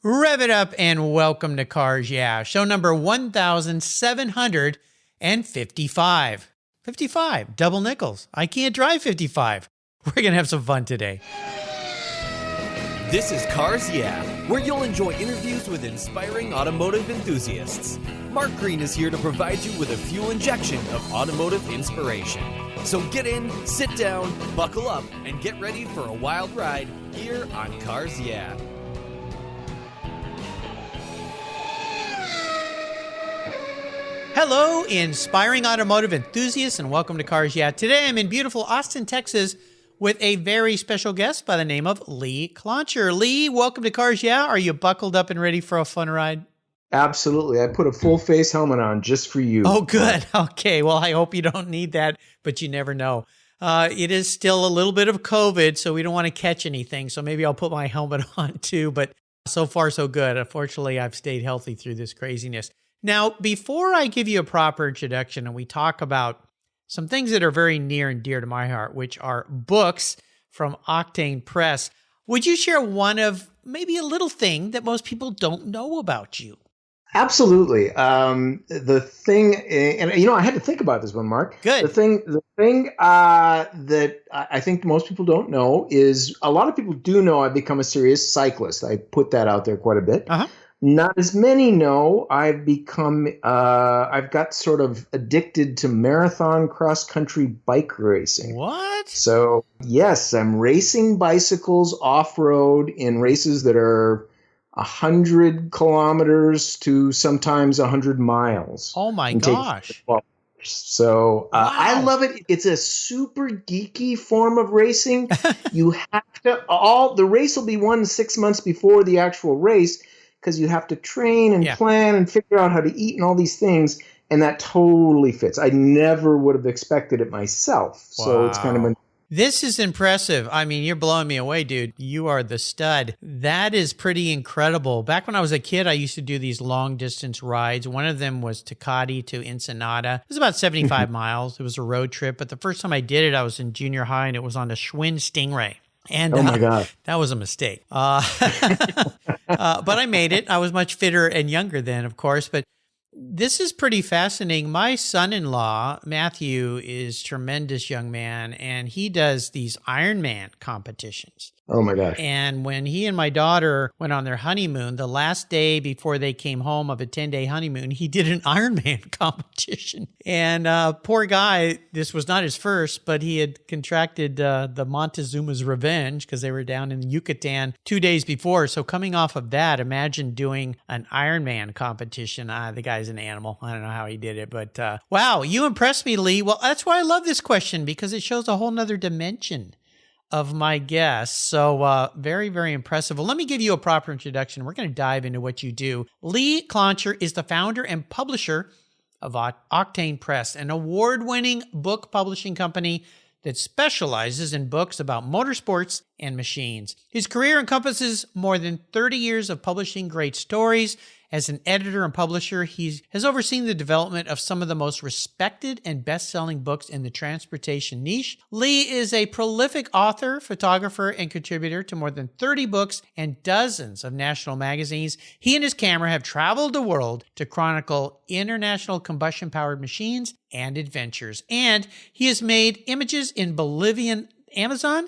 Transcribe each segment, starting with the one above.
Rev it up and welcome to Cars Yeah, show number 1,755. 55, double nickels. I can't drive 55. We're going to have some fun today. This is Cars Yeah, where you'll enjoy interviews with inspiring automotive enthusiasts. Mark Green is here to provide you with a fuel injection of automotive inspiration. So get in, sit down, buckle up, and get ready for a wild ride here on Cars Yeah. Hello, inspiring automotive enthusiasts, and welcome to Cars Yeah. Today I'm in beautiful Austin, Texas, with a very special guest by the name of Lee Klancher. Lee, welcome to Cars Yeah. Are you buckled up and ready for a fun ride? Absolutely. I put a full face helmet on just for you. Oh, good. Okay. Well, I hope you don't need that, but you never know. It is still a little bit of COVID, so we don't want to catch anything. So maybe I'll put my helmet on too, but so far so good. Unfortunately, I've stayed healthy through this craziness. Now, before I give you a proper introduction and we talk about some things that are very near and dear to my heart, which are books from Octane Press, would you share one of maybe a little thing that most people don't know about you? Absolutely. The thing, and I had to think about this one, Mark. Good. The thing that I think most people don't know is a lot of people do know I've become a serious cyclist. I put that out there quite a bit. Uh-huh. Not as many know I've got sort of addicted to marathon cross-country bike racing. What? So, yes, I'm racing bicycles off-road in races that are 100 kilometers to sometimes 100 miles. Oh, my gosh. So Wow. I love it. It's a super geeky form of racing. You have to, the race will be won 6 months before the actual race, because you have to train and plan and figure out how to eat and all these things. And that totally fits. I never would have expected it myself. Wow. So it's kind of This is impressive. I mean, you're blowing me away, dude. You are the stud. That is pretty incredible. Back when I was a kid, I used to do these long distance rides. One of them was Tecate to Ensenada. It was about 75 miles. It was a road trip. But the first time I did it, I was in junior high and it was on a Schwinn Stingray. And oh my God, that was a mistake. But I made it. I was much fitter and younger then, of course. But this is pretty fascinating. My son-in-law, Matthew, is a tremendous young man, and he does these Ironman competitions. Oh my gosh. And when he and my daughter went on their honeymoon, the last day before they came home of a 10-day honeymoon, he did an Ironman competition. And poor guy, this was not his first, but he had contracted the Montezuma's revenge because they were down in Yucatan 2 days before. So coming off of that, imagine doing an Ironman competition. The guy's an animal. I don't know how he did it, but wow, you impressed me, Lee. Well, that's why I love this question, because it shows a whole nother dimension of my guests. So very, very impressive. Well, let me give you a proper introduction. We're going to dive into what you do. Lee Klancher is the founder and publisher of Octane Press, an award-winning book publishing company that specializes in books about motorsports and machines. His career encompasses more than 30 years of publishing great stories. As an editor and publisher, he has overseen the development of some of the most respected and best-selling books in the transportation niche. Lee is a prolific author, photographer, and contributor to more than 30 books and dozens of national magazines. He and his camera have traveled the world to chronicle international combustion-powered machines and adventures. And he has made images in Bolivian Amazon,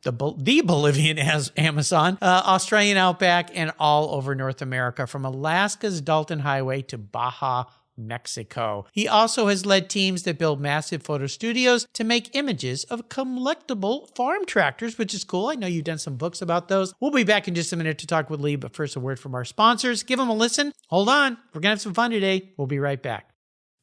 the Bolivian Amazon, Australian Outback, and all over North America, from Alaska's Dalton Highway to Baja, Mexico. He also has led teams that build massive photo studios to make images of collectible farm tractors, which is cool. I know you've done some books about those. We'll be back in just a minute to talk with Lee, but first a word from our sponsors. Give them a listen. Hold on. We're going to have some fun today. We'll be right back.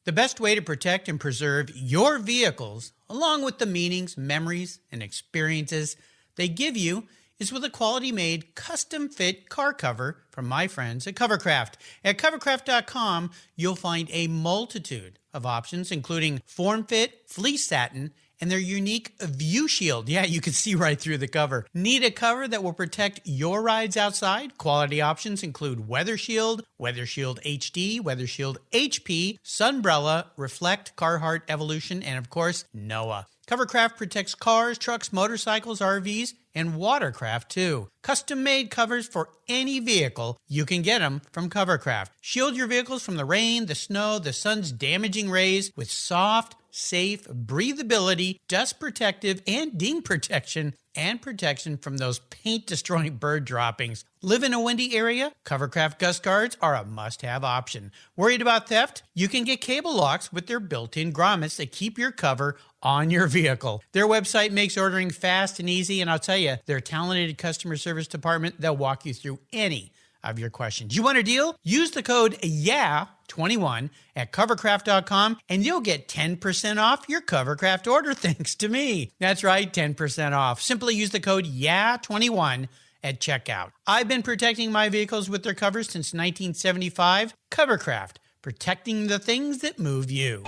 The best way to protect and preserve your vehicles, along with the meanings, memories, and experiences they give you, is with a quality-made, custom-fit car cover from my friends at Covercraft. At Covercraft.com, you'll find a multitude of options, including form-fit, fleece satin, and their unique View Shield. Yeah, you can see right through the cover. Need a cover that will protect your rides outside? Quality options include Weather Shield, Weather Shield HD, Weather Shield HP, Sunbrella, Reflect, Carhartt, Evolution, and of course, NOAA. Covercraft protects cars, trucks, motorcycles, RVs, and watercraft too. Custom-made covers for any vehicle, you can get them from Covercraft. Shield your vehicles from the rain, the snow, the sun's damaging rays with soft, safe breathability, dust protective, and ding protection, and protection from those paint-destroying bird droppings. Live in a windy area? Covercraft Gust Guards are a must-have option. Worried about theft? You can get cable locks with their built-in grommets that keep your cover on your vehicle. Their website makes ordering fast and easy, and I'll tell you, their talented customer service department, they'll walk you through any of your questions. You want a deal? Use the code YEAH21 at covercraft.com and you'll get 10% off your Covercraft order thanks to me. That's right, 10% off. Simply use the code YEAH21 at checkout. I've been protecting my vehicles with their covers since 1975. Covercraft, protecting the things that move you.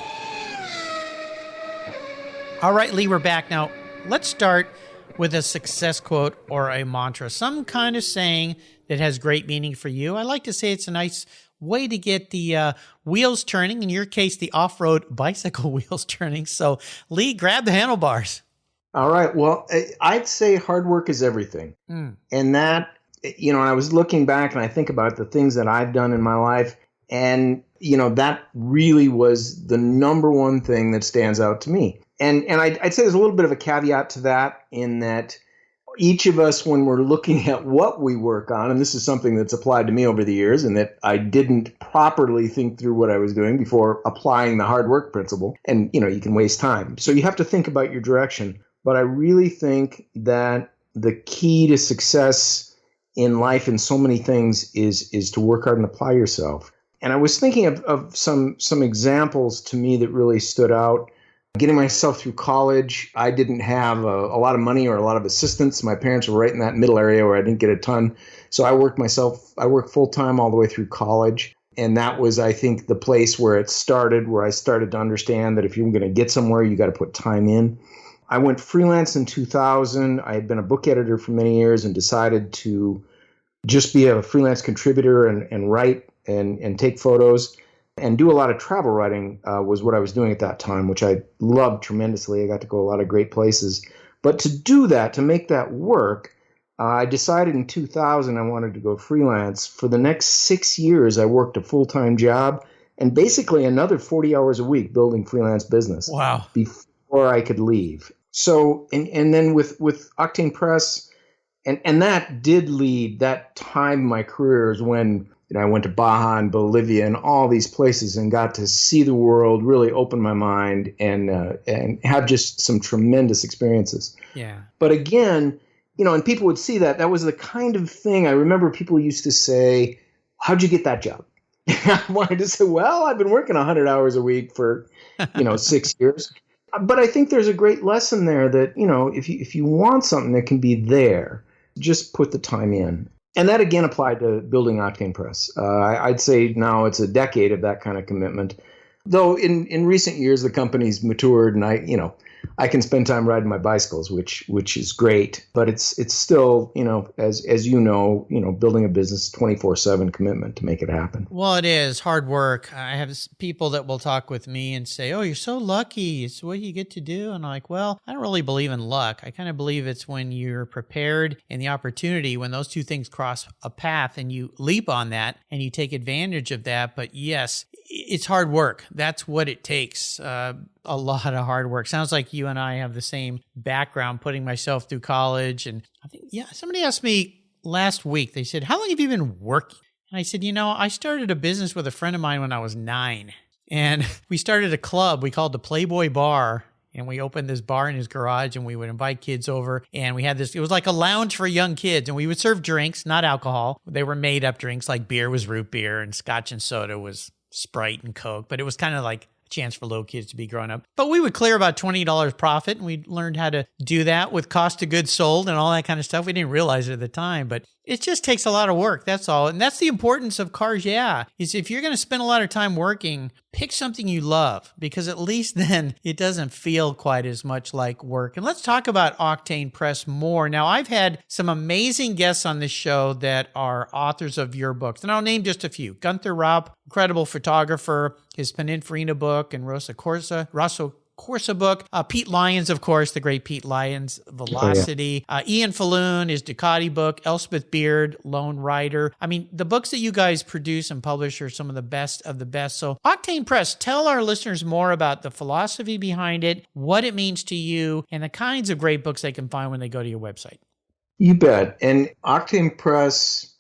All right, Lee, we're back. Now, let's start with a success quote or a mantra, some kind of saying that has great meaning for you. I like to say it's a nice way to get the wheels turning, in your case, the off-road bicycle wheels turning. So, Lee, grab the handlebars. All right. Well, I'd say hard work is everything. And that, I was looking back and I think about the things that I've done in my life. And, that really was the number one thing that stands out to me. And I'd say there's a little bit of a caveat to that in that each of us, when we're looking at what we work on, and this is something that's applied to me over the years and that I didn't properly think through what I was doing before applying the hard work principle. And, you can waste time. So you have to think about your direction. But I really think that the key to success in life in so many things is to work hard and apply yourself. And I was thinking of some examples to me that really stood out. Getting myself through college, I didn't have a lot of money or a lot of assistance. My parents were right in that middle area where I didn't get a ton. So I worked full-time all the way through college. And that was, I think, the place where it started, where I started to understand that if you're going to get somewhere, you got to put time in. I went freelance in 2000. I had been a book editor for many years and decided to just be a freelance contributor and write and take photos. And do a lot of travel writing was what I was doing at that time, which I loved tremendously. I got to go a lot of great places. But to do that, to make that work, I decided in 2000 I wanted to go freelance. For the next 6 years, I worked a full-time job and basically another 40 hours a week building freelance business. Wow. Before I could leave. So, and then with Octane Press, and that did lead, that time in my career is when I went to Baja and Bolivia and all these places and got to see the world, really open my mind and have just some tremendous experiences. Yeah. But again, and people would see that was the kind of thing I remember people used to say, how'd you get that job? I wanted to say, well, I've been working 100 hours a week for, 6 years. But I think there's a great lesson there that, if you want something that can be there, just put the time in. And that, again, applied to building Octane Press. I'd say now it's a decade of that kind of commitment. Though in recent years, the company's matured and I can spend time riding my bicycles, which is great. But it's still, as you know, building a business 24/7 commitment to make it happen. Well, it is hard work. I have people that will talk with me and say, oh, you're so lucky. It's what you get to do. And I'm like, well, I don't really believe in luck. I kind of believe it's when you're prepared and the opportunity, when those two things cross a path and you leap on that and you take advantage of that. But yes, it's hard work. That's what it takes. A lot of hard work. Sounds like you and I have the same background, putting myself through college. And I think, somebody asked me last week, they said, how long have you been working? And I said, I started a business with a friend of mine when I was 9. And we started a club we called the Playboy Bar. And we opened this bar in his garage and we would invite kids over. And we had this, it was like a lounge for young kids. And we would serve drinks, not alcohol. They were made up drinks, like beer was root beer and scotch and soda was Sprite and Coke. But it was kind of like a chance for little kids to be grown up. But we would clear about $20 profit. And we learned how to do that with cost of goods sold and all that kind of stuff. We didn't realize it at the time, but it just takes a lot of work. That's all. And that's the importance of cars. Is if you're going to spend a lot of time working, pick something you love, because at least then it doesn't feel quite as much like work. And let's talk about Octane Press more. Now, I've had some amazing guests on this show that are authors of your books, and I'll name just a few. Gunther Rapp, incredible photographer, his Pininfarina book, and Rosso Corsa book. Pete Lyons, of course, the great Pete Lyons, Velocity. Ian Falloon, his Ducati book. Elspeth Beard, Lone Rider. I mean, the books that you guys produce and publish are some of the best of the best. So Octane Press, tell our listeners more about the philosophy behind it, what it means to you, and the kinds of great books they can find when they go to your website. You bet. And Octane Press,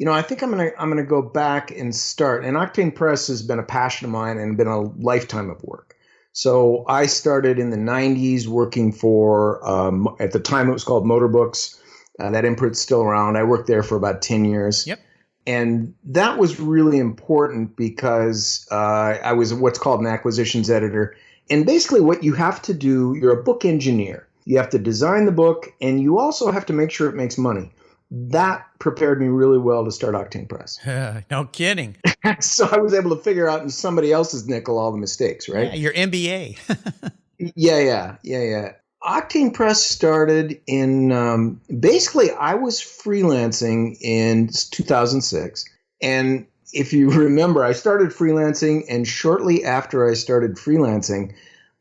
I think I'm gonna go back and start. And Octane Press has been a passion of mine and been a lifetime of work. So I started in the 90s working for, at the time it was called Motor Books. That imprint's still around. I worked there for about 10 years. Yep. And that was really important because I was what's called an acquisitions editor. And basically what you have to do, you're a book engineer. You have to design the book, and you also have to make sure it makes money. That prepared me really well to start Octane Press. No kidding. So I was able to figure out in somebody else's nickel all the mistakes, right? Yeah, your MBA. Yeah. Octane Press started in, basically I was freelancing in 2006. And if you remember, I started freelancing, and shortly after I started freelancing,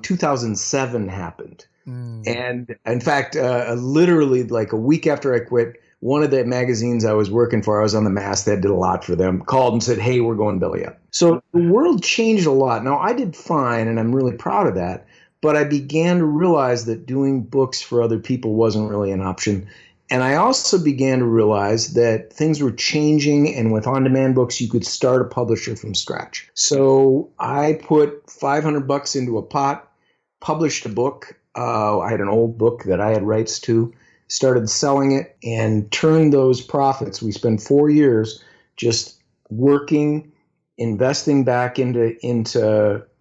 2007 happened. And in fact, literally like a week after I quit, one of the magazines I was working for, I was on the masthead, did a lot for them, called and said, hey, we're going belly up. So the world changed a lot. Now, I did fine, and I'm really proud of that. But I began to realize that doing books for other people wasn't really an option. And I also began to realize that things were changing, and with on-demand books, you could start a publisher from scratch. So I put $500 into a pot, published a book. I had an old book that I had rights to, started selling it, and turned those profits. We spent 4 years just working, investing back into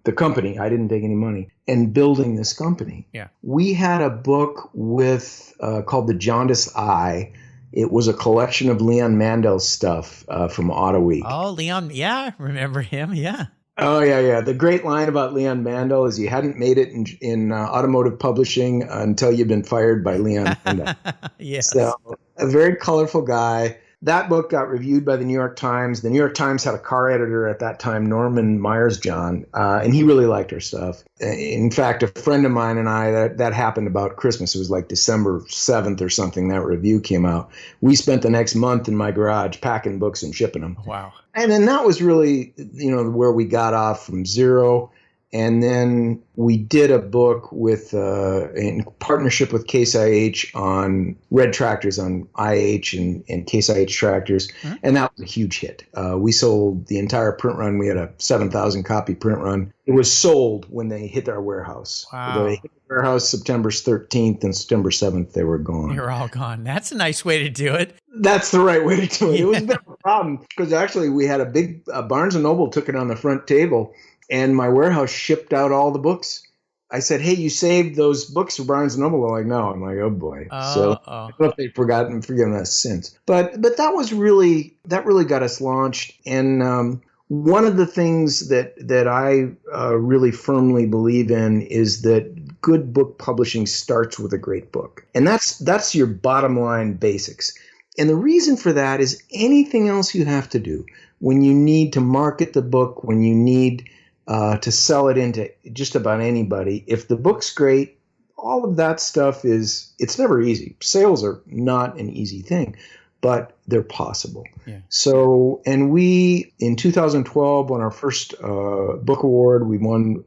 the company. I didn't take any money, and building this company. Yeah. We had a book with called The Jaundiced Eye. It was a collection of Leon Mandel's stuff from Auto Week. Oh, Leon. Yeah, remember him. Yeah. Oh, yeah. The great line about Leon Mandel is you hadn't made it in automotive publishing until you've been fired by Leon Mandel. Yes. So a very colorful guy. That book got reviewed by the New York Times. The New York Times had a car editor at that time, Norman Myers-John, and he really liked our stuff. In fact, a friend of mine and I, that happened about Christmas. It was like December 7th or something, that review came out. We spent the next month in my garage packing books and shipping them. Wow. And then that was really, where we got off from zero. And then we did a book with in partnership with Case IH on red tractors on IH and Case IH tractors. Mm-hmm. And that was a huge hit. We sold the entire print run. We had a 7,000 copy print run. It was sold when they hit our warehouse. Wow. They hit the warehouse September 13th, and September 7th, they were gone. You're all gone. That's a nice way to do it. That's the right way to do it. Yeah. It was a bit of a problem because actually we had a big Barnes & Noble took it on the front table. And my warehouse shipped out all the books. I said, hey, you saved those books for Barnes & Noble? They're like, no. I'm like, oh, boy. So I don't know if they've forgiven us since. But that really got us launched. And one of the things that I really firmly believe in is that good book publishing starts with a great book. And that's your bottom line basics. And the reason for that is anything else you have to do when you need to market the book, when you need to sell it into just about anybody. If the book's great, all of that stuff it's never easy. Sales are not an easy thing, but they're possible. Yeah. So, and we, in 2012, won our first book award. We won,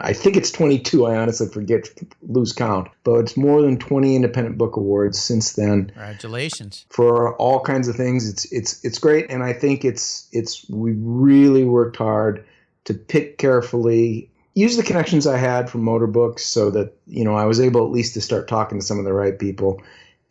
I think it's 22. I honestly lose count, but it's more than 20 independent book awards since then. Congratulations. For all kinds of things. It's great. And I think we really worked hard to pick carefully, use the connections I had from motor books so that, I was able at least to start talking to some of the right people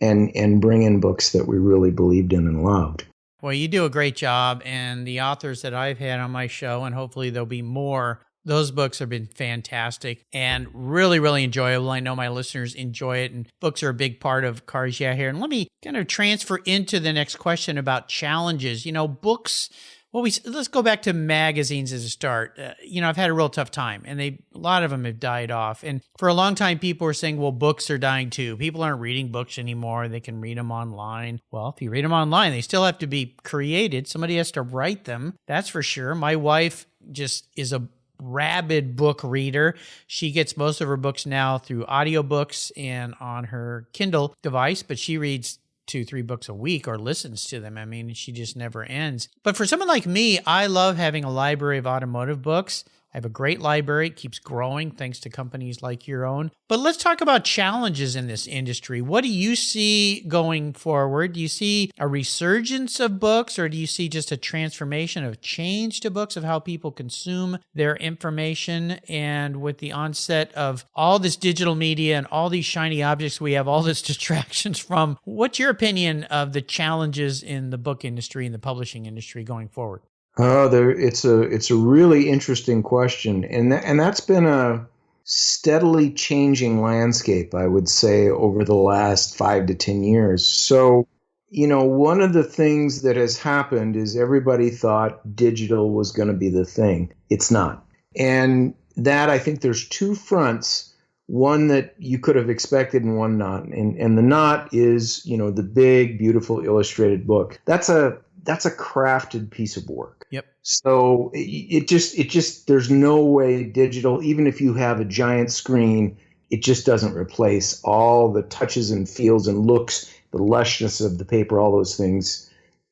and bring in books that we really believed in and loved. Well, you do a great job. And the authors that I've had on my show, and hopefully there'll be more, those books have been fantastic and really, really enjoyable. I know my listeners enjoy it, and books are a big part of Cars Yeah here. And let me kind of transfer into the next question about challenges. Books. Well, let's go back to magazines as a start. I've had a real tough time, and a lot of them have died off. And for a long time, people were saying, well, books are dying too. People aren't reading books anymore. They can read them online. Well, if you read them online, they still have to be created. Somebody has to write them. That's for sure. My wife just is a rabid book reader. She gets most of her books now through audiobooks and on her Kindle device, but she reads 2-3 books a week or listens to them. I mean, she just never ends. But for someone like me, I love having a library of automotive books. I have a great library. It keeps growing thanks to companies like your own. But let's talk about challenges in this industry. What do you see going forward? Do you see a resurgence of books, or do you see just a transformation of change to books, of how people consume their information? And with the onset of all this digital media and all these shiny objects we have all this distractions from, what's your opinion of the challenges in the book industry and the publishing industry going forward? It's a really interesting question, and that's been a steadily changing landscape, I would say, over the last 5 to 10 years. So, one of the things that has happened is everybody thought digital was going to be the thing. It's not, and that I think there's two fronts. One that you could have expected and one not, and the not is the big, beautiful illustrated book. That's a crafted piece of work. Yep. So it just there's no way digital, even if you have a giant screen, it just doesn't replace all the touches and feels and looks, the lushness of the paper, all those things.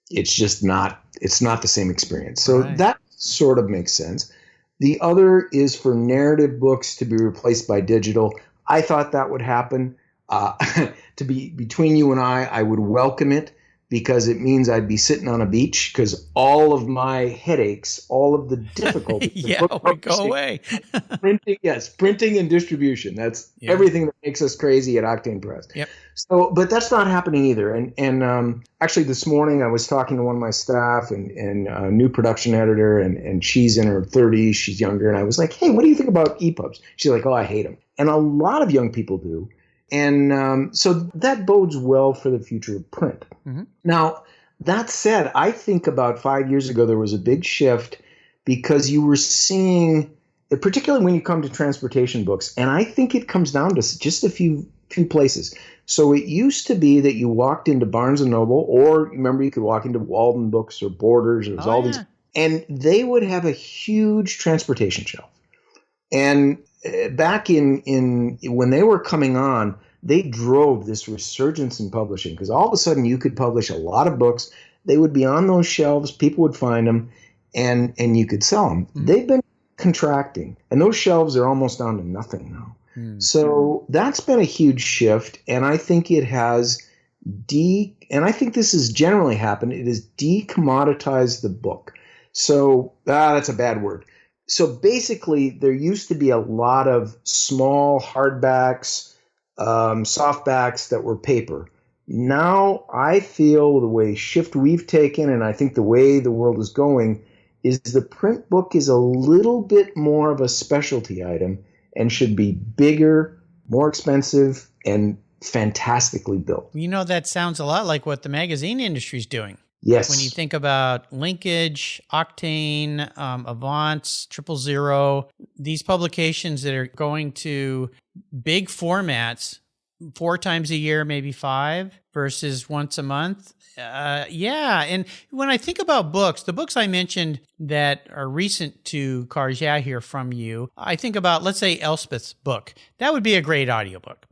It's not the same experience. So that sort of makes sense. The other is for narrative books to be replaced by digital. I thought that would happen. To be between you and I would welcome it, because it means I'd be sitting on a beach, because all of my headaches, all of the difficulties would go away. Printing and distribution. That's everything that makes us crazy at Octane Press. Yep. So, but that's not happening either. And actually this morning I was talking to one of my staff and a new production editor, and she's in her 30s, she's younger, and I was like, hey, what do you think about EPUBs? She's like, oh, I hate them. And a lot of young people do. And so that bodes well for the future of print. Mm-hmm. Now, that said, I think about 5 years ago, there was a big shift because you were seeing, particularly when you come to transportation books, and I think it comes down to just a few places. So it used to be that you walked into Barnes & Noble, or remember you could walk into Walden Books or Borders, or these, and they would have a huge transportation shelf. And back in when they were coming on, they drove this resurgence in publishing, because all of a sudden you could publish a lot of books. They would be on those shelves, people would find them, and you could sell them. Mm-hmm. They've been contracting, and those shelves are almost down to nothing now. Mm-hmm. So that's been a huge shift, and I think it has and I think this has generally happened. It has decommoditized the book. So that's a bad word. So basically, there used to be a lot of small hardbacks, softbacks that were paper. Now I feel the way shift we've taken, and I think the way the world is going, is the print book is a little bit more of a specialty item and should be bigger, more expensive, and fantastically built. That sounds a lot like what the magazine industry is doing. Yes. When you think about Linkage, Octane, Avance, 000, these publications that are going to big formats 4 times a year, maybe 5, versus once a month. And when I think about books, the books I mentioned that are recent to Cars Yeah Hear from you, I think about, let's say, Elspeth's book. That would be a great audiobook.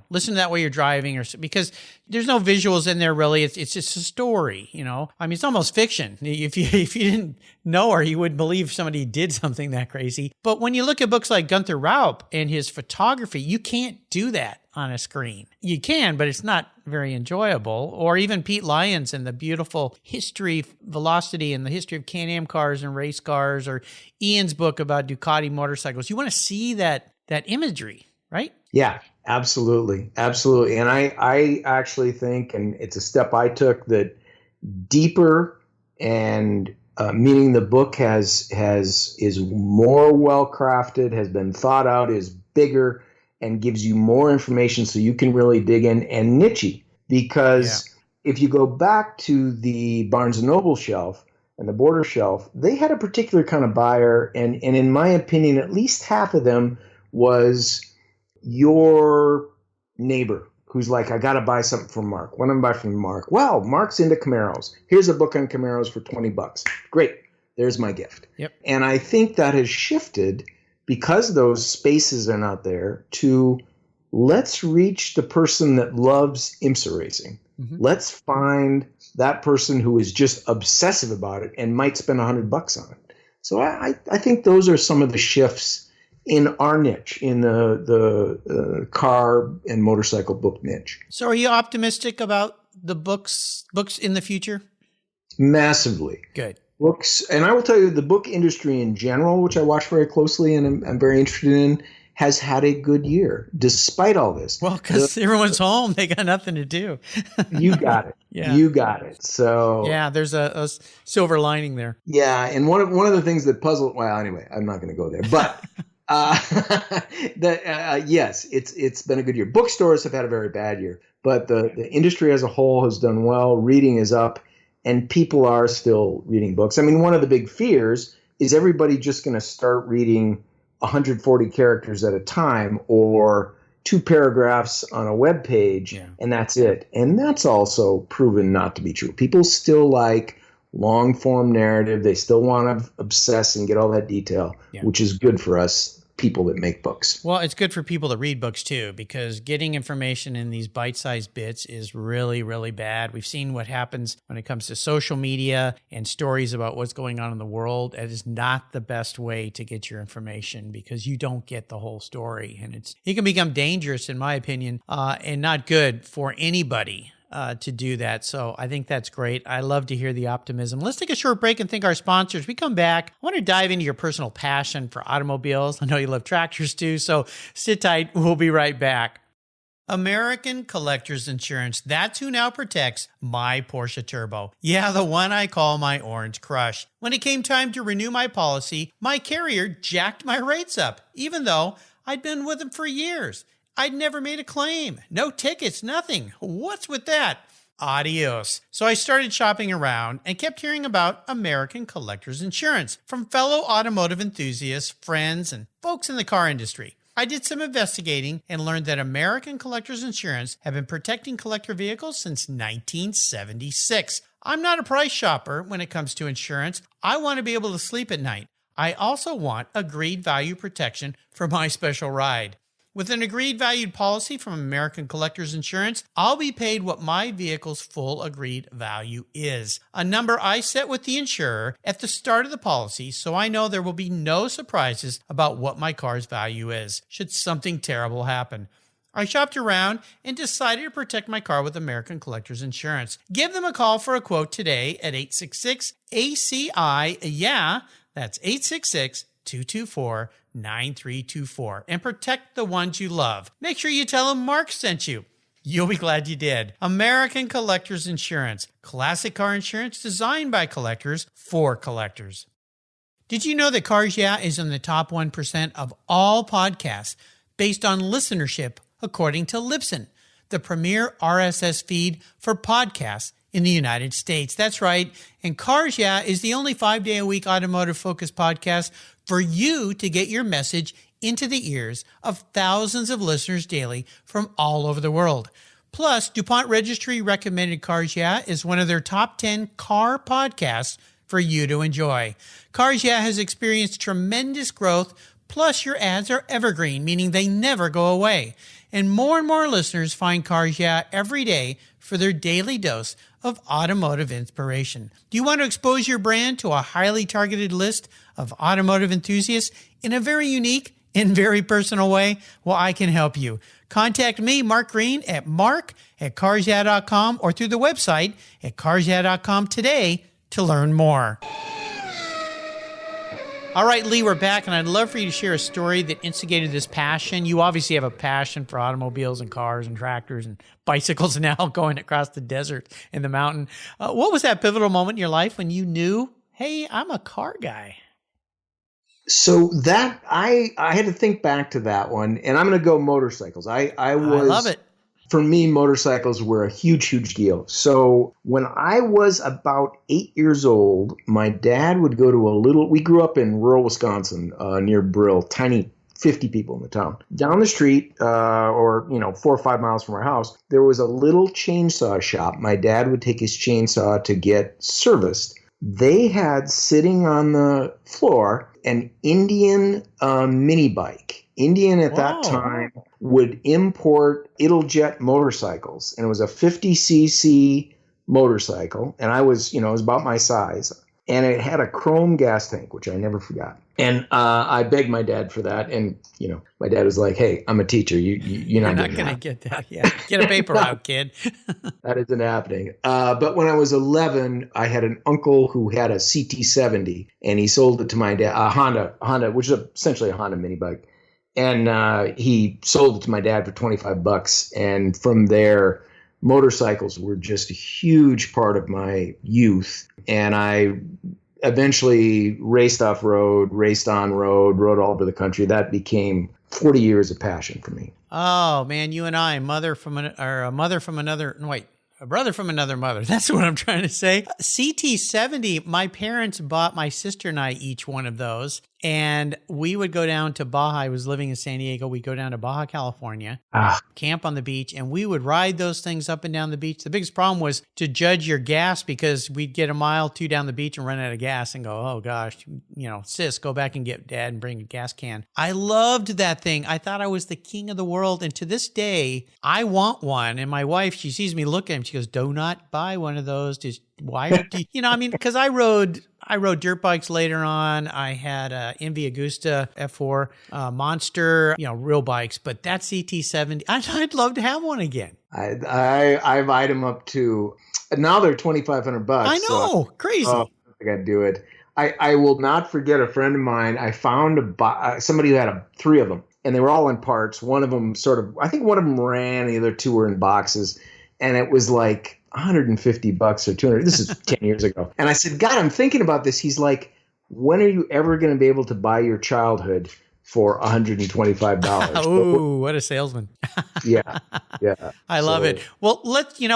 Listen to that while you're driving, because there's no visuals in there really. It's just a story, I mean, it's almost fiction. If you didn't know her, you wouldn't believe somebody did something that crazy. But when you look at books like Gunther Raup and his photography, you can't do that on a screen. You can, but it's not very enjoyable. Or even Pete Lyons and the beautiful history, velocity, and the history of Can-Am cars and race cars, or Ian's book about Ducati motorcycles. You want to see that imagery, right? Yeah. Absolutely. Absolutely. And I actually think, and it's a step I took, that deeper, and meaning the book is more well crafted, has been thought out, is bigger, and gives you more information so you can really dig in, and niche-y. Because if you go back to the Barnes & Noble shelf and the Border shelf, they had a particular kind of buyer, and in my opinion, at least half of them was your neighbor who's like, I got to buy something from Mark. What am I buy from Mark? Well, Mark's into Camaros. Here's a book on Camaros for $20. Great. there's my gift. Yep. And I think that has shifted because those spaces are not there to let's reach the person that loves IMSA racing. Mm-hmm. Let's find that person who is just obsessive about it and might spend $100 on it. So I think those are some of the shifts in our niche, in the car and motorcycle book niche. So are you optimistic about the books in the future? Massively. Good. Books, and I will tell you, the book industry in general, which I watch very closely and I'm very interested in, has had a good year, despite all this. Well, because everyone's home. They got nothing to do. You got it. Yeah. You got it. So yeah, there's a silver lining there. Yeah, and one of the things that puzzled, well, anyway, I'm not going to go there, but yes, it's been a good year. Bookstores have had a very bad year, but the industry as a whole has done well. Reading is up, and people are still reading books. I mean, one of the big fears is everybody just going to start reading 140 characters at a time or 2 paragraphs on a web page, and that's it. And that's also proven not to be true. People still like long form narrative. They still want to obsess and get all that detail, which is good for us people that make books. Well, it's good for people that read books too, because getting information in these bite-sized bits is really, really bad. We've seen what happens when it comes to social media and stories about what's going on in the world. It is not the best way to get your information because you don't get the whole story. And it can become dangerous, in my opinion, and not good for anybody to do that. So I think that's great. I love to hear the optimism. Let's take a short break and thank our sponsors. We come back. I want to dive into your personal passion for automobiles. I know you love tractors too, so sit tight. We'll be right back. American Collectors Insurance. That's who now protects my Porsche Turbo. Yeah, the one I call my Orange Crush. When it came time to renew my policy, my carrier jacked my rates up, even though I'd been with them for years. I'd never made a claim. No tickets, nothing. What's with that? Adios. So I started shopping around and kept hearing about American Collectors Insurance from fellow automotive enthusiasts, friends, and folks in the car industry. I did some investigating and learned that American Collectors Insurance have been protecting collector vehicles since 1976. I'm not a price shopper when it comes to insurance. I want to be able to sleep at night. I also want agreed value protection for my special ride. With an agreed valued policy from American Collectors Insurance, I'll be paid what my vehicle's full agreed value is, a number I set with the insurer at the start of the policy so I know there will be no surprises about what my car's value is, should something terrible happen. I shopped around and decided to protect my car with American Collectors Insurance. Give them a call for a quote today at 866-ACI. Yeah, that's 866-224-9324 and protect the ones you love. Make sure you tell them Mark sent you. You'll be glad you did. American Collectors Insurance. Classic car insurance designed by collectors for collectors. Did you know that Cars Yeah! Is in the top 1% of all podcasts based on listenership according to Libsyn, the premier RSS feed for podcasts in the United States? That's right. And Cars Yeah! Is the only 5-day-a-week automotive-focused podcast for you to get your message into the ears of thousands of listeners daily from all over the world. Plus, DuPont Registry recommended Cars Yeah! Is one of their top 10 car podcasts for you to enjoy. Cars Yeah! Has experienced tremendous growth, plus your ads are evergreen, meaning they never go away. And more listeners find Cars Yeah! Every day for their daily dose of automotive inspiration. Do you want to expose your brand to a highly targeted list of automotive enthusiasts in a very unique and very personal way? Well, I can help you. Contact me, Mark Green, at mark@carsyeah.com or through the website at carsyeah.com today to learn more. All right, Lee, we're back, and I'd love for you to share a story that instigated this passion. You obviously have a passion for automobiles and cars and tractors and bicycles now going across the desert and the mountain. What was that pivotal moment in your life when you knew, hey, I'm a car guy? So that I had to think back to that one, and I'm going to go motorcycles. I love it. For me, motorcycles were a huge deal. So when I was about 8 years old, my dad would go to we grew up in rural Wisconsin, near Brill, tiny 50 people in the town. Down the street, 4 or 5 miles from our house, there was a little chainsaw shop. My dad would take his chainsaw to get serviced. they had sitting on the floor an Indian mini bike. Indian at that time would import Italjet motorcycles, and it was a 50cc motorcycle, and I was, it was about my size, and it had a chrome gas tank, which I never forgot. And I begged my dad for that, and my dad was like, "Hey, I'm a teacher. You're not going to get that. Yeah, get a paper out, kid." That isn't happening. But when I was 11, I had an uncle who had a CT70, and he sold it to my dad, a Honda, which is essentially a Honda mini bike. And he sold it to my dad for $25. And from there, motorcycles were just a huge part of my youth. And I eventually raced off-road, raced on-road, rode all over the country. That became 40 years of passion for me. Oh, man, you and I, a brother from another mother. That's what I'm trying to say. CT70, my parents bought my sister and I each one of those. And we would go down to Baja. I was living in San Diego. We'd go down to Baja, California, camp on the beach, and we would ride those things up and down the beach. The biggest problem was to judge your gas, because we'd get a mile, 2 down the beach and run out of gas and go, oh gosh, sis, go back and get dad and bring a gas can. I loved that thing. I thought I was the king of the world. And to this day, I want one. And my wife, she sees me look at him. She goes, do not buy one of those. Just why do you, because I rode dirt bikes later on. I had a Envy Agusta F4 Monster, real bikes, but that CT70, I'd love to have one again. I've eyed them up to, now they're $2,500. I know, crazy. I got to do it. I will not forget a friend of mine. I found somebody who had 3 of them, and they were all in parts. One of them I think one of them ran, the other 2 were in boxes, and it was like $150 or $200. This is 10 years ago. And I said, God, I'm thinking about this. He's like, when are you ever going to be able to buy your childhood for $125? Oh, what a salesman. Yeah. I love it. Well,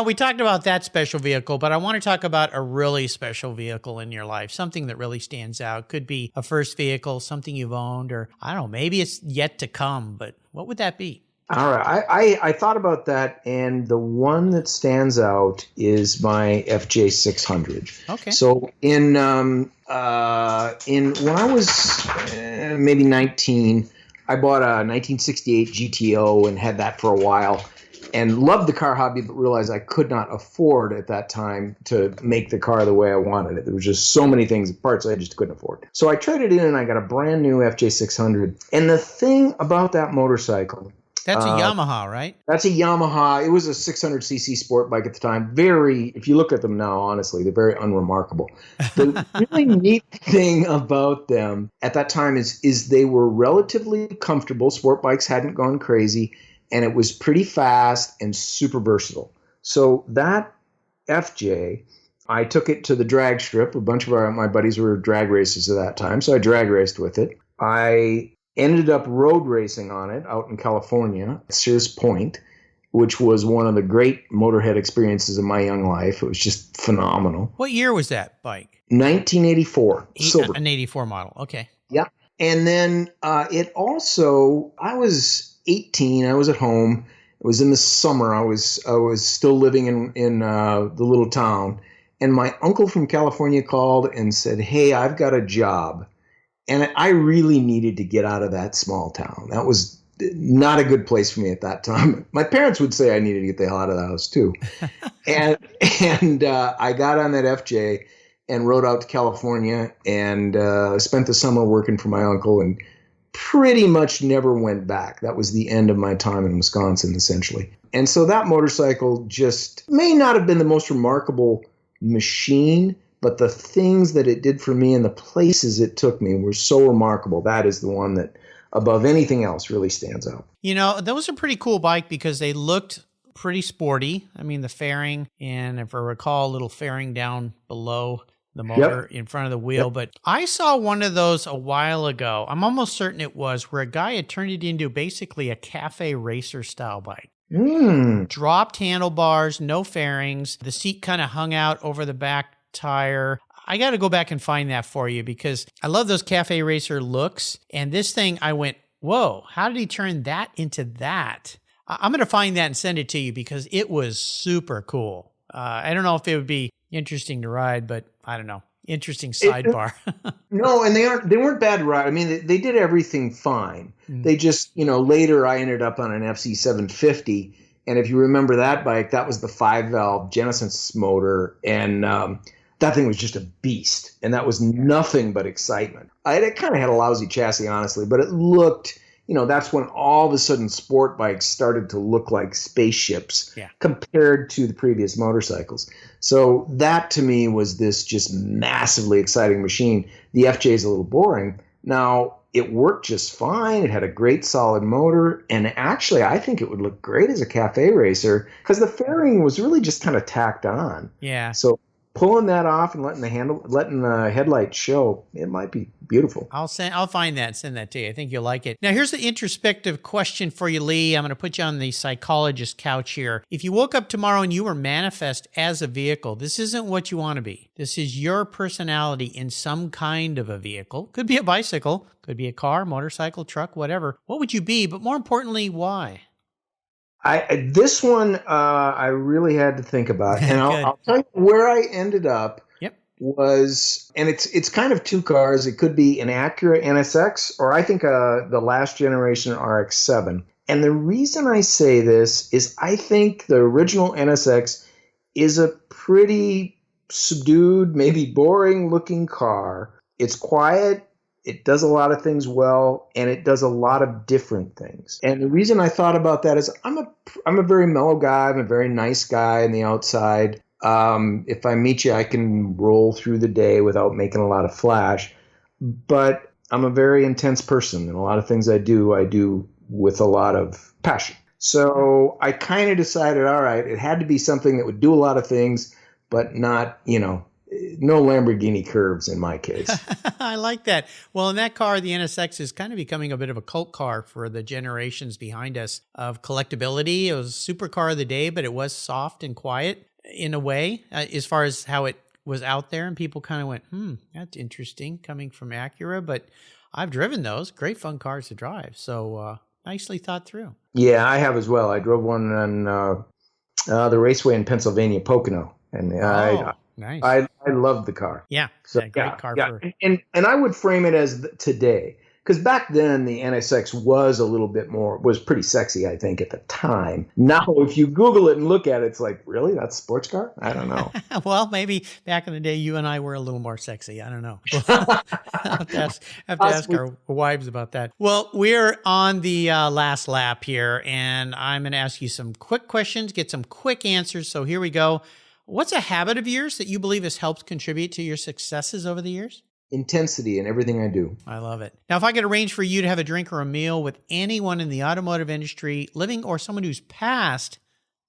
we talked about that special vehicle, but I want to talk about a really special vehicle in your life, something that really stands out. Could be a first vehicle, something you've owned, or I don't know, maybe it's yet to come, but what would that be? All right. I thought about that, and the one that stands out is my FJ 600. Okay. So in when I was maybe 19, I bought a 1968 GTO and had that for a while, and loved the car hobby, but realized I could not afford at that time to make the car the way I wanted it. There was just so many parts I just couldn't afford. So I traded in, and I got a brand new FJ 600. And the thing about that motorcycle, that's a Yamaha, right? That's a Yamaha. It was a 600cc sport bike at the time. If you look at them now, honestly, they're very unremarkable. The really neat thing about them at that time is they were relatively comfortable. Sport bikes hadn't gone crazy, and it was pretty fast and super versatile. So that FJ, I took it to the drag strip. A bunch of my buddies were drag racers at that time, so I drag raced with it. I ended up road racing on it out in California at Sears Point, which was one of the great motorhead experiences of my young life. It was just phenomenal. What year was that bike? 1984. Silver. An 84 model. Okay. Yeah. And then I was 18. I was at home. It was in the summer. I was still living in the little town. And my uncle from California called and said, hey, I've got a job. And I really needed to get out of that small town. That was not a good place for me at that time. My parents would say I needed to get the hell out of the house too. and I got on that FJ and rode out to California and spent the summer working for my uncle and pretty much never went back. That was the end of my time in Wisconsin, essentially. And so that motorcycle just may not have been the most remarkable machine, but the things that it did for me and the places it took me were so remarkable. That is the one that, above anything else, really stands out. That was a pretty cool bike because they looked pretty sporty. I mean, the fairing, and if I recall, a little fairing down below the motor in front of the wheel. But I saw one of those a while ago. I'm almost certain it was, where a guy had turned it into basically a cafe racer style bike. Dropped handlebars, no fairings. The seat kind of hung out over the back tire. I got to go back and find that for you because I love those cafe racer looks. And this thing, I went, whoa, how did he turn that into that? I'm going to find that and send it to you because it was super cool. I don't know if it would be interesting to ride, but I don't know. Interesting sidebar. No, and they weren't bad ride. I mean, they did everything fine. They just, later I ended up on an FC 750, and if you remember that bike, that was the 5-valve Genesis motor, and that thing was just a beast, and that was nothing but excitement. It kind of had a lousy chassis, honestly, but it looked, that's when all of a sudden sport bikes started to look like spaceships compared to the previous motorcycles. So that to me was this just massively exciting machine. The FJ is a little boring. Now, it worked just fine. It had a great solid motor. And actually, I think it would look great as a cafe racer because the fairing was really just kind of tacked on. Yeah. So pulling that off and letting the headlights show, it might be beautiful. I'll find that and send that to you. I think you'll like it. Now, here's the introspective question for you, Lee. I'm going to put you on the psychologist couch here. If you woke up tomorrow and you were manifest as a vehicle, this isn't what you want to be. This is your personality in some kind of a vehicle. Could be a bicycle, could be a car, motorcycle, truck, whatever. What would you be? But more importantly, why? This one I really had to think about, and I'll tell you where I ended up. Was, and it's kind of two cars. It could be an Acura NSX, or I think the last generation RX-7. And the reason I say this is I think the original NSX is a pretty subdued, maybe boring looking car. It's quiet. It does a lot of things well, and it does a lot of different things. And the reason I thought about that is I'm a very mellow guy. I'm a very nice guy on the outside. If I meet you, I can roll through the day without making a lot of flash. But I'm a very intense person, and a lot of things I do with a lot of passion. So I kind of decided, all right, it had to be something that would do a lot of things, but not, no Lamborghini curves in my case. I like that. Well, in that car, the NSX is kind of becoming a bit of a cult car for the generations behind us of collectability. It was a super car of the day, but it was soft and quiet in a way, as far as how it was out there. And people kind of went, that's interesting coming from Acura, but I've driven those. Great fun cars to drive. So nicely thought through. Yeah, I have as well. I drove one on the raceway in Pennsylvania, Pocono. And nice. I loved the car. Yeah, so, great car. Yeah. And I would frame it as today. Because back then, the NSX was pretty sexy, I think, at the time. Now, if you Google it and look at it, it's like, really? That's a sports car? I don't know. Well, maybe back in the day, you and I were a little more sexy. I don't know. I have to ask our wives about that. Well, we're on the last lap here, and I'm going to ask you some quick questions, get some quick answers. So here we go. What's a habit of yours that you believe has helped contribute to your successes over the years? Intensity in everything I do. I love it. Now, if I could arrange for you to have a drink or a meal with anyone in the automotive industry, living or someone who's passed,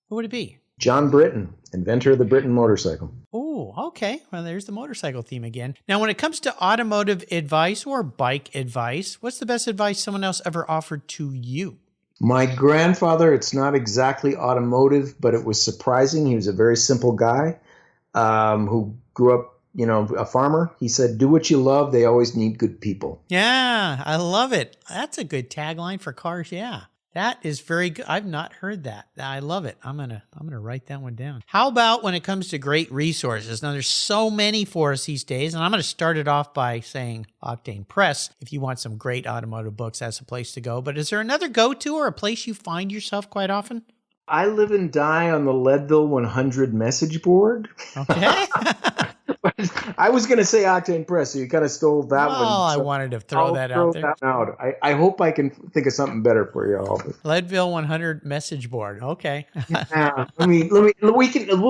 who would it be? John Britton, inventor of the Britton motorcycle. Oh, okay. Well, there's the motorcycle theme again. Now, when it comes to automotive advice or bike advice, what's the best advice someone else ever offered to you? My grandfather, it's not exactly automotive, but it was surprising. He was a very simple guy who grew up, a farmer. He said, do what you love. They always need good people. Yeah, I love it. That's a good tagline for cars. Yeah, that is very good. I've not heard that. I love it. I'm gonna write that one down. How about when it comes to great resources? Now, there's so many for us these days, and I'm going to start it off by saying Octane Press. If you want some great automotive books, that's a place to go. But is there another go-to or a place you find yourself quite often? I live and die on the Leadville 100 message board. Okay. I was going to say Octane Press, so you kind of stole that one. Oh, I wanted to throw that out there. I hope I can think of something better for you all. Leadville 100 message board. Okay. We'll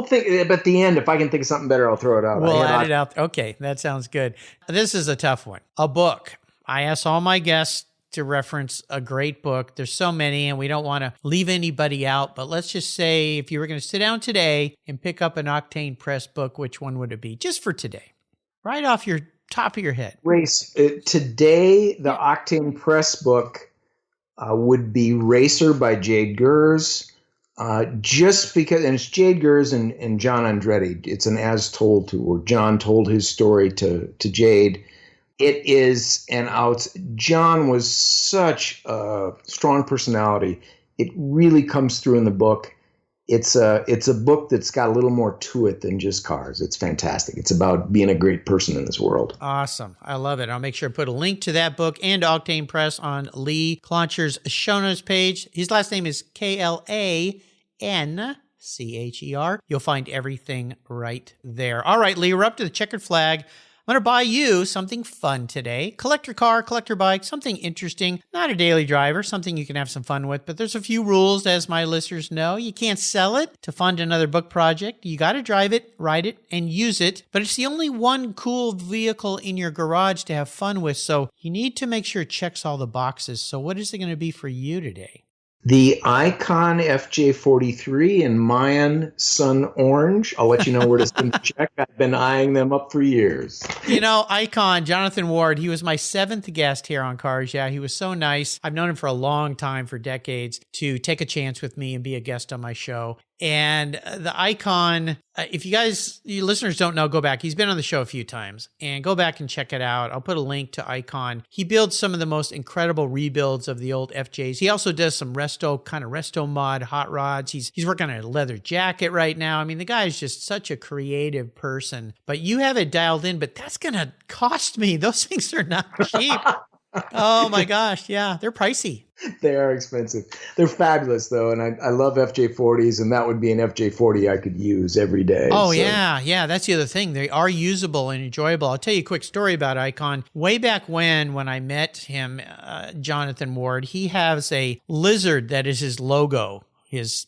think at the end. If I can think of something better, I'll throw it out. We'll add it out. Okay, that sounds good. This is a tough one. A book. I ask all my guests to reference a great book. There's so many, and we don't want to leave anybody out, but let's just say if you were going to sit down today and pick up an Octane Press book, which one would it be? Just for today. Right off your top of your head. Today, the Octane Press book would be Racer by Jade Gers. Just because, and it's Jade Gers and John Andretti. It's an as told to, where John told his story to Jade. It is John was such a strong personality. It really comes through in the book. it's a book that's got a little more to it than just cars. It's fantastic. It's about being a great person in this world. Awesome. I love it. I'll make sure to put a link to that book and Octane Press on Lee Klancher's show notes page. His last name is Klancher. You'll find everything right there. All right, Lee, we're up to the checkered flag. I'm going to buy you something fun today. Collector car, collector bike, something interesting. Not a daily driver, something you can have some fun with. But there's a few rules, as my listeners know. You can't sell it to fund another book project. You got to drive it, ride it, and use it. But it's the only one cool vehicle in your garage to have fun with. So you need to make sure it checks all the boxes. So what is it going to be for you today? The Icon FJ43 in Mayan Sun Orange. I'll let you know where to send the check. I've been eyeing them up for years. You know, Icon, Jonathan Ward, he was my 7th guest here on Cars Yeah. He was so nice. I've known him for a long time, for decades, to take a chance with me and be a guest on my show. And the Icon, if you listeners don't know, go back. He's been on the show a few times and go back and check it out. I'll put a link to Icon. He builds some of the most incredible rebuilds of the old FJs. He also does some resto mod hot rods. He's working on a leather jacket right now. I mean, the guy is just such a creative person, but you have it dialed in, but that's going to cost me. Those things are not cheap. Oh my gosh. Yeah. They're pricey. They are expensive. They're fabulous, though, and I love FJ40s, and that would be an FJ40 I could use every day. Oh, so. Yeah. That's the other thing. They are usable and enjoyable. I'll tell you a quick story about Icon. Way back when I met him, Jonathan Ward, he has a lizard that is his logo, his,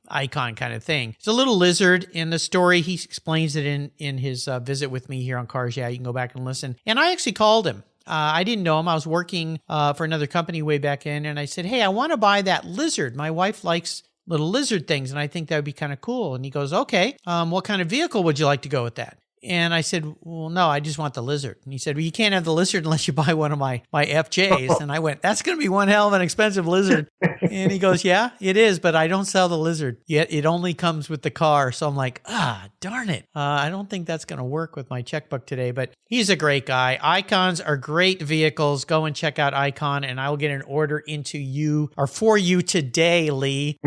Icon kind of thing. It's a little lizard in the story. He explains it in his visit with me here on Cars Yeah. You can go back and listen. And I actually called him. I didn't know him. I was working for another company way back in, and I said, hey, I want to buy that lizard. My wife likes little lizard things, and I think that would be kind of cool. And he goes, okay, what kind of vehicle would you like to go with that? And I said, well, no, I just want the lizard. And he said, well, you can't have the lizard unless you buy one of my FJs. And I went, that's going to be one hell of an expensive lizard. And he goes, yeah, it is, but I don't sell the lizard. Yet it only comes with the car. So I'm like, darn it. I don't think that's going to work with my checkbook today, but he's a great guy. Icons are great vehicles. Go and check out Icon, and I will get an order into you or for you today, Lee.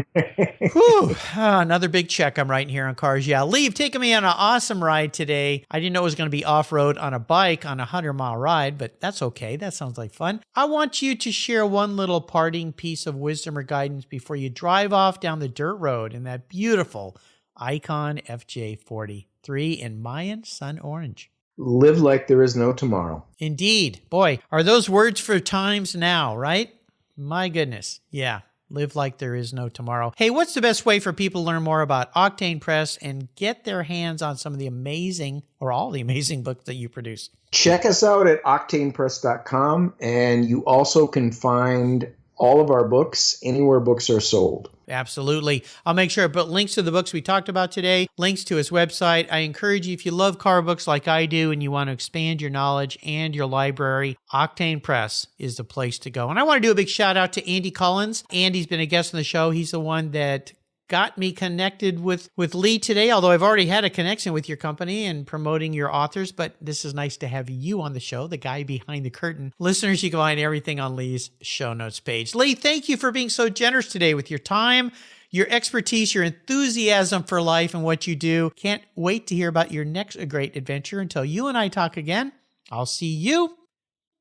Whew, another big check I'm writing here on Cars Yeah. Lee, you've taken me on an awesome ride today. I didn't know it was going to be off-road on a bike on a 100-mile ride, but that's okay. That sounds like fun. I want you to share one little parting piece of wisdom or guidance before you drive off down the dirt road in that beautiful Icon FJ43 in Mayan Sun Orange. Live like there is no tomorrow. Indeed. Boy, are those words for times now, right? My goodness. Yeah. Live like there is no tomorrow. Hey, what's the best way for people to learn more about Octane Press and get their hands on some of the amazing or all the amazing books that you produce? Check us out at octanepress.com, and you also can find all of our books anywhere books are sold. Absolutely. I'll make sure I put links to the books we talked about today, links to his website. I encourage you, if you love car books like I do and you want to expand your knowledge and your library, Octane Press is the place to go. And I want to do a big shout out to Andy Collins. Andy's been a guest on the show. He's the one that got me connected with Lee today, although I've already had a connection with your company and promoting your authors, but this is nice to have you on the show, the guy behind the curtain. Listeners, you can find everything on Lee's show notes page. Lee, thank you for being so generous today with your time, your expertise, your enthusiasm for life and what you do. Can't wait to hear about your next great adventure. Until you and I talk again, I'll see you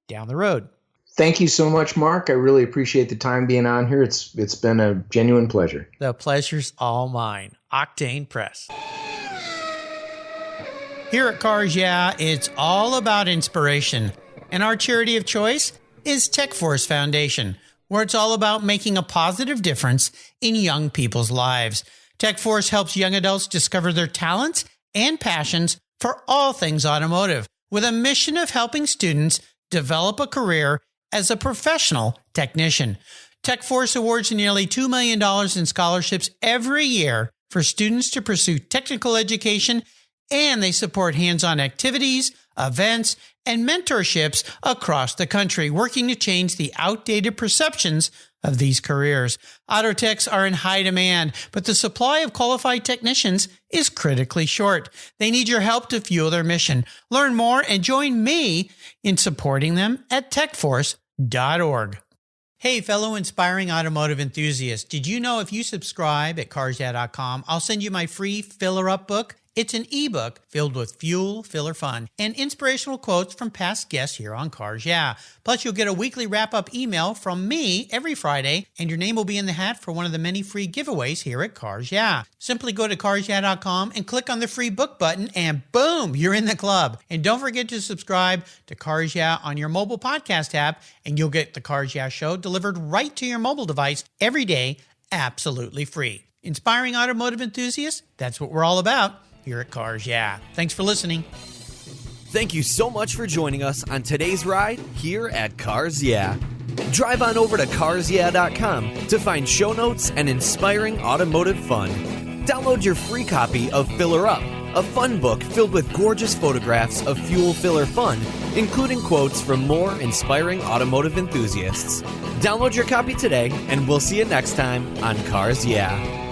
down the road. Thank you so much, Mark. I really appreciate the time being on here. It's been a genuine pleasure. The pleasure's all mine. Octane Press. Here at Cars Yeah, it's all about inspiration. And our charity of choice is TechForce Foundation, where it's all about making a positive difference in young people's lives. TechForce helps young adults discover their talents and passions for all things automotive, with a mission of helping students develop a career as a professional technician. TechForce awards nearly $2 million in scholarships every year for students to pursue technical education, and they support hands-on activities, events, and mentorships across the country, working to change the outdated perceptions of these careers. Auto techs are in high demand, but the supply of qualified technicians is critically short. They need your help to fuel their mission. Learn more and join me in supporting them at techforce.org. Hey, fellow inspiring automotive enthusiasts, did you know if you subscribe at carsyeah.com, I'll send you my free Filler Up book? It's an ebook filled with fuel, filler fun, and inspirational quotes from past guests here on Cars Yeah. Plus, you'll get a weekly wrap-up email from me every Friday, and your name will be in the hat for one of the many free giveaways here at Cars Yeah. Simply go to carsyeah.com and click on the free book button, and boom, you're in the club. And don't forget to subscribe to Cars Yeah on your mobile podcast app, and you'll get the Cars Yeah show delivered right to your mobile device every day, absolutely free. Inspiring automotive enthusiasts, that's what we're all about here at Cars Yeah. Thanks for listening. Thank you so much for joining us on today's ride here at Cars Yeah. Drive on over to carsyeah.com to find show notes and inspiring automotive fun. Download your free copy of Filler Up, a fun book filled with gorgeous photographs of fuel filler fun, including quotes from more inspiring automotive enthusiasts. Download your copy today, and we'll see you next time on Cars Yeah.